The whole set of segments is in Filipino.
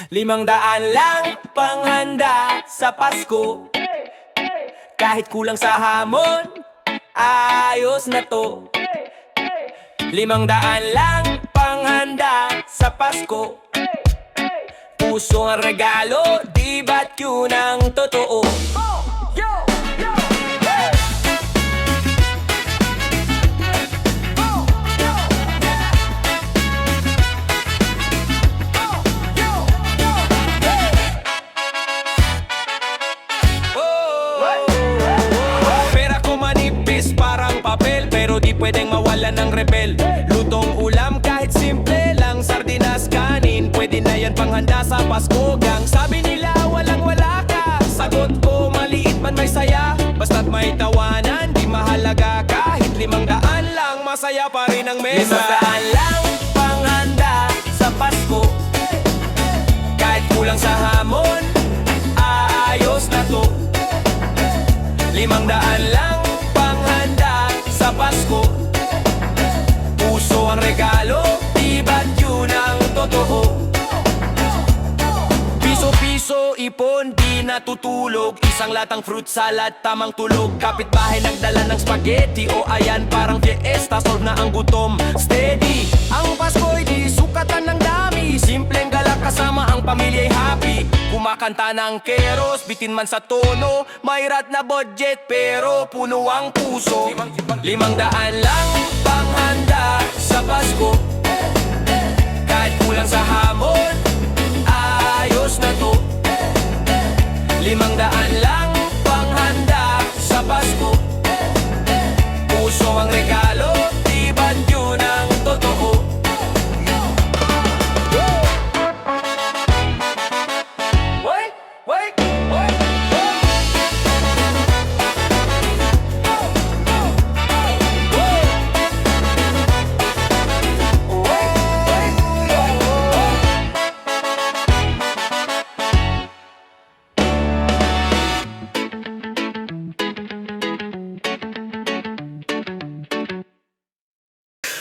500 lang panghanda sa Pasko. Kahit kulang sa hamon, ayos na to. 500 lang panghanda sa Pasko. Puso ang regalo, di ba't yun ang totoo? Di pwedeng mawala ng rebel. Lutong ulam kahit simple lang, sardinas, kanin, pwede na yan panghanda sa Pasko. Gang sabi nila walang wala ka, sagot ko maliit man may saya. Basta't may tawanan, di mahalaga. Kahit 500 lang, masaya pa rin ang mesa. 500 lang panghanda sa Pasko. Kahit kulang sa hamon, ayos na to. 500 lang panghanda sa Pasko. Puso ang regalo, di ba't yun ang totoo? Piso-piso, ipon, di natutulog. Isang latang fruit salad, tamang tulog. Kapitbahay nagdala ng spaghetti, o ayan parang fiesta, solve na ang gutom. Steady, ang Pasko'y di sukatan ng dami. Simpleng galak kasama ang pamilya'y happy. Kumakanta ng keros, bitin man sa tono. Mayrat na budget pero puno ang puso. 500 lang panghanda sa Pasko. Kahit kulang sa hamon, ayos na to. 500 lang panghanda sa Pasko. Puso ang regalo, di ba't yun ang totoo?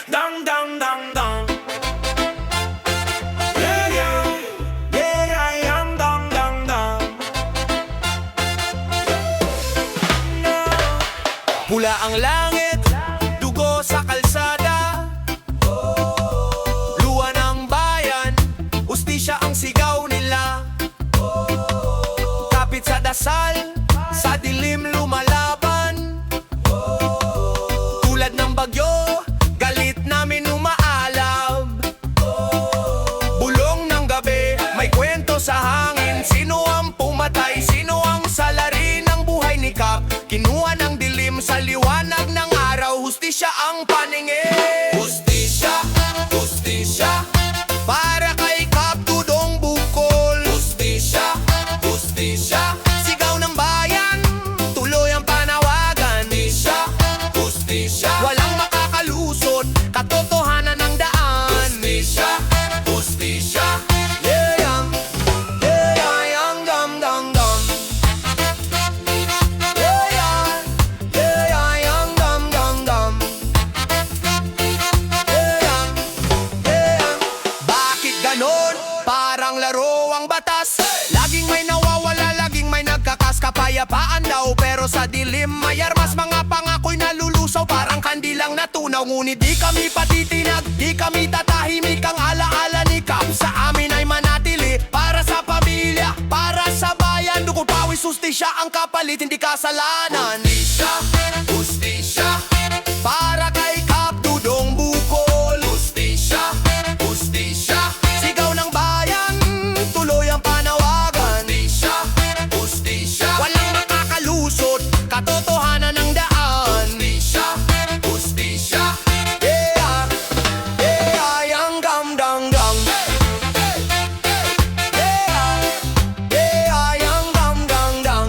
Dang dang dang dang. Yeah yeah, yeah yeah, dang dang dang. Pula ang langit, dugo sa kalsada. Luwa ng bayan, ustisya ang sigaw nila. Kapit sa dasal, sa dilim lumalaban. Tulad ng bagyo, galit namin umaalab. Bulong ng gabi, may kwento sa hangin. Sino ang pumatay, sino ang salarin ng buhay ni Kap? Kinuha ng dilim sa liwanag ng araw. Hustisya ang paningin. Hustisya, hustisya, para kay Kap Dudong Bukol. Hustisya, hustisya, sigaw ng bayan, tuloy ang panawagan. Hustisya, hustisya, walang makakalusot, katotohanan ng daan. Hustisya, hustisya, yeah yang, yeah yang, dam dam dam. Yeah yang, dam dam dam. Yeah yang, bakit ganon? Parang laro ang batas. Laging may nawawala, laging may nagkakas. Kapayapaan daw, pero sa dilim may armas. Mga pangako'y nalulusaw, parang kandilang natunaw. Ngunit di kami patitinag, di kami tatahimik. Ang alaala ni Kap sa amin ay manatili. Para sa pamilya, para sa bayan. Dugo pawis, hustisya ang kapalit, hindi kasalanan. Hustisya, hustisya, para kay Kap Dudong Bukol. Hustisya, hustisya, sigaw ng bayan, tuloy ang panawagan. Hustisya, hustisya, walang makakalusot, katotohanan ng daan. Hustisya, hustisya, yeah, yeah, yang gam dang dang. Yeah, yeah, yang gam dang dang.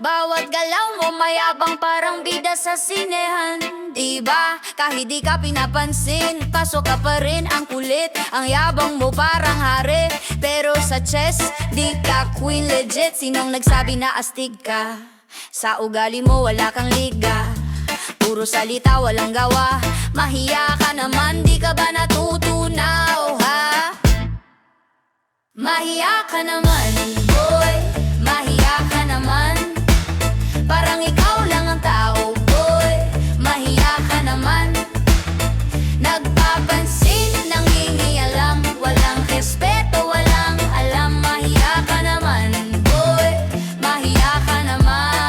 Bawat galaw mo mayabang parang bida sa sinehan. Diba? Kahit di ka pinapansin, pasok ka pa rin ang kulit. Ang yabang mo parang hari, pero sa chess, di ka queen legit. Sinong nagsabi na astig ka? Sa ugali mo wala kang liga. Puro salita walang gawa. Mahiya ka naman, di ka ba natutunaw ha? Mahiya ka naman, boy. Mahiya ka naman. Parang ikaw lang ang tao, boy. Mahiya ka naman. Nagpapansin, nangingialam. Walang respeto, walang alam. Mahiya ka naman, boy. Mahiya ka naman.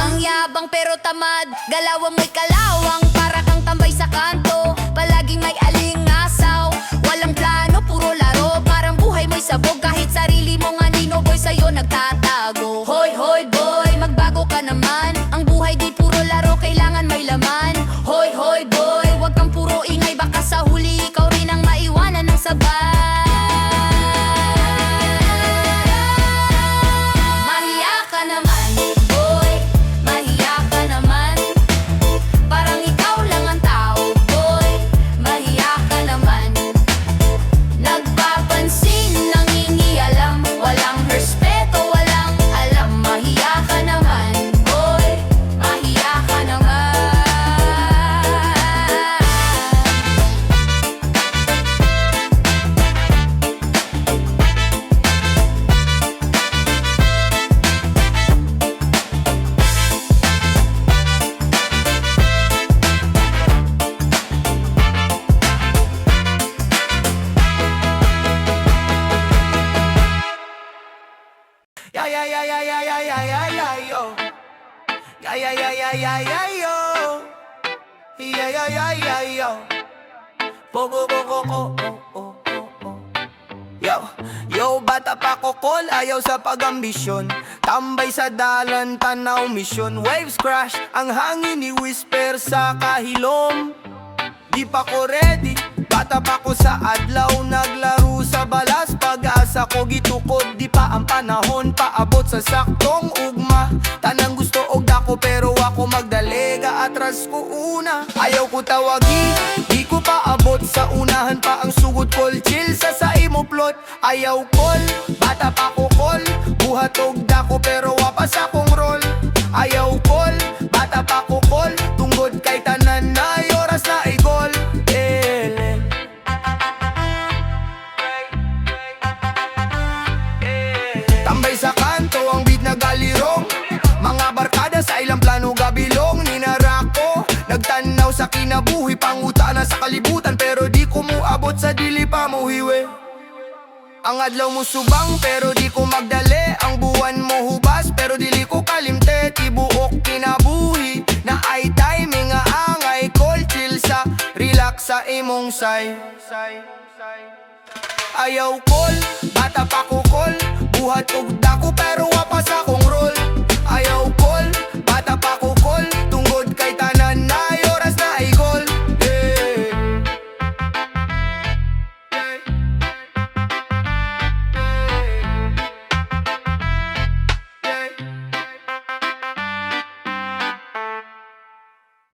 Ang yabang pero tamad, galawan mo'y kalawang. Para kang tambay sa kanto, palaging may alingasaw. Walang plano, puro laro. Parang buhay mo'y sabog. Kahit sarili mo nga nino, boy, sa'yo nagtatago. Hoy, hoy, boy, magbago ka naman. Ang buhay di puro laro, kailangan may laman. Hoy, hoy, boy, wag kang puro ingay. Baka sa huli, ikaw rin ang maiwanan ng sabay. Mahiya ka naman, boy. Mahiya ka naman. Parang ikaw lang ang tao, boy. Mahiya ka naman. Nagpapansin, nangingialam. Walang respeto, walang alam. Mahiya ka naman, boy. Mahiya ka naman. Yeah, yeah, yeah, yeah, yeah, yeah, yeah, yeah, yeah, yo. Yeah, yeah, yeah, yeah, yeah, yeah, yo. Yeah, yeah, yeah, yeah, yo. Pogo, go, go, go, oh, oh, oh, oh. Yo, yo, bata pa ko call, ayaw sa pag-ambisyon. Tambay sa dalan, tanaw misyon. Waves crash, ang hangin ni whisper sa kahilom. Di pa ko ready, bata pa ko sa adlaw. Naglaro sa balas, pag-asa ko gitukod. Di pa ang panahon, paabot sa saktong ugma. Tanang gusto og dako pero ako magdalega. Atras ko una, ayaw ko tawagi. Di ko paabot sa unahan pa ang sugod call. Chill sa imo plot, ayaw call. Bata pa ko call, buhat og dako pero wapas akong roll. Ayaw call, bata pa ko call. Tunggod kay tanan na oras na igol. Tambay sa kanto, ang beat na galirong. Mga barkada sa ilang plano gabilong. Ninarako, nagtanaw sa kinabuhi. Pangutana sa kalibutan pero di ko muabot sa dili pa mo hiwe. Ang adlaw mo subang pero di ko magdali. Ang buwan mo hubas pero dili ko kalimte. Tibuok kinabuhi na ay timing nga angay. Call chill sa relax sa imong say. Ayaw call, bata pa ko call. Buhat og dako pero wapas akong roll. Ayaw call, bata pa ko call. Tunggod kay tanan na oras na igol.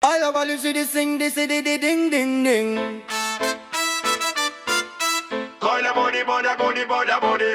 I love all you see this sing, this ding ding ding. Hola body, body, body, body, body.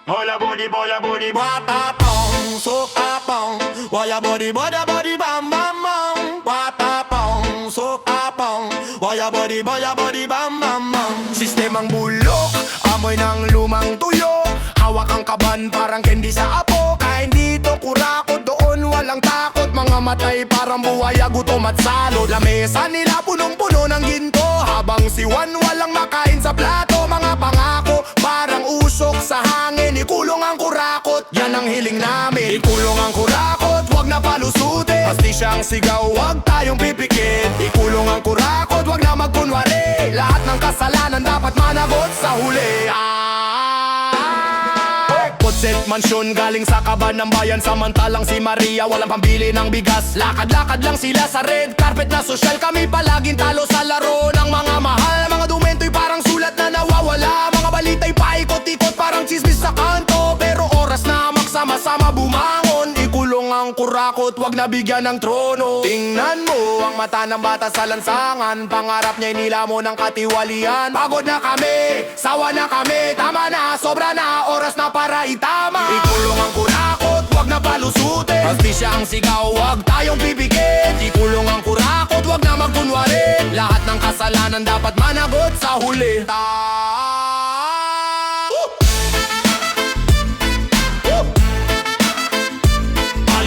Hola body, body, body, wapa pong, so pong. Why body, body, body, bam bam bam. Wapa pong, so pong. Why body, body, bam bam bam. Sistemang bulok, amoy ng lumang tuyo. Hawak ang kaban parang candy sa apo. Kain dito kurakot, doon walang takot. Mga matay parang buhaya, gutom at salot. Lamesa nila punong-puno ng ginto. Habang si Juan walang makain sa plato. Mga pangako parang usok sa hangin. Ikulong ang kurakot, yan ang hiling namin. Ikulong ang kurakot, wag na palusutin. Pasti siyang sigaw, wag tayong pipikit. Ikulong ang kurakot, wag na magkunwari. Lahat ng kasalanan dapat managot sa huli. Kotset mansyon galing sa kaban ng bayan. Samantalang si Maria walang pambili ng bigas. Lakad-lakad lang sila sa red carpet na sosyal. Kami palaging talo sa laro ng mga mahal. Mga dumento'y parang sulat na nawawala. Mga balita'y paikot-ikot parang chismis sa kurakot, wag nabigyan ng trono. Tingnan mo ang mata ng bata sa lansangan, pangarap niya'y nila mo ng katiwalian. Pagod na kami, sawa na kami, tama na, sobra na, oras na para itama. Ikulong ang kurakot, wag na palusutin. Hastisya ang sigaw, wag tayong pipigil. Ikulong ang kurakot, wag na magkunwari. Lahat ng kasalanan dapat managot sa huli.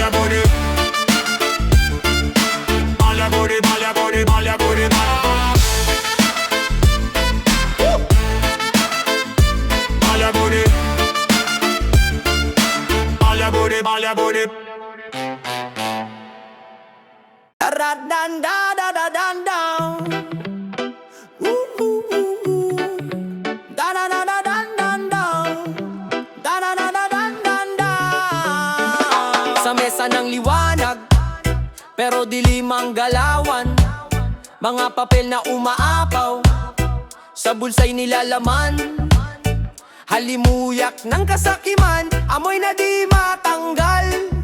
Balya body, balya body, balya body, balya body, balya body, balya body, balya body. Da-da-dan-da-da-da-dan-dan. Ooh-ooh-ooh-ooh. Da-da-da-da-dan-dan-dan. Da-da-da-da-dan-dan-dan. Sa mesa ng liwanag, pero dilim ang galawan. Mga papel na umaapaw, sa bulsa'y nilalaman. Halimuyak ng kasakiman, amoy na di matanggal.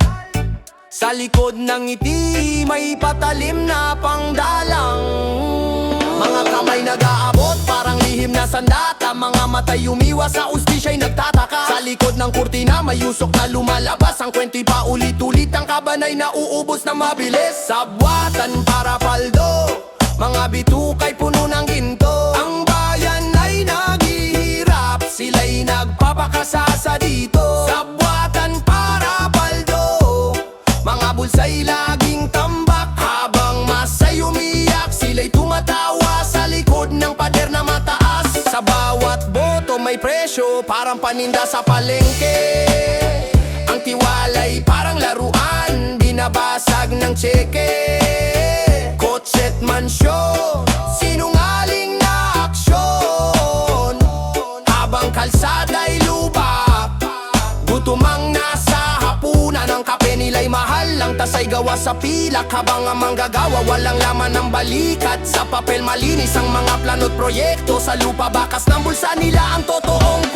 Sa likod ng ngiti, may patalim na pangdalang. Mga kamay nag-aabot, parang lihim na sandata. Mga matay umiwas, sa ustisya'y nagtataka. Sa likod ng kurtina, may usok na lumalabas. Ang kwento'y paulit-ulit, ang kabanay na uubos na mabilis. Sabwatan para paldo, mga bitukay puno ng ginto. Ang bayan ay naghihirap, sila'y nagpapakasasa dito. Sabwatan para paldo, mga bulsa'y laging tambak. Habang masa'y umiyak, sila'y tumatawa sa likod ng pader na mataas. Sa bawat boto may presyo, parang paninda sa palengke. Ang tiwala'y parang laruan, binabasag ng tseke. Kotse't mansyon, sinungaling na aksyon. Habang kalsada'y lubak, gutumang nasa hapunan. Ang kape nila'y mahal, ang tasay gawa sa pilak. Habang ang manggagawa walang laman ng balikat. Sa papel malinis ang mga plano't proyekto, sa lupa bakas ng bulsa nila ang totoong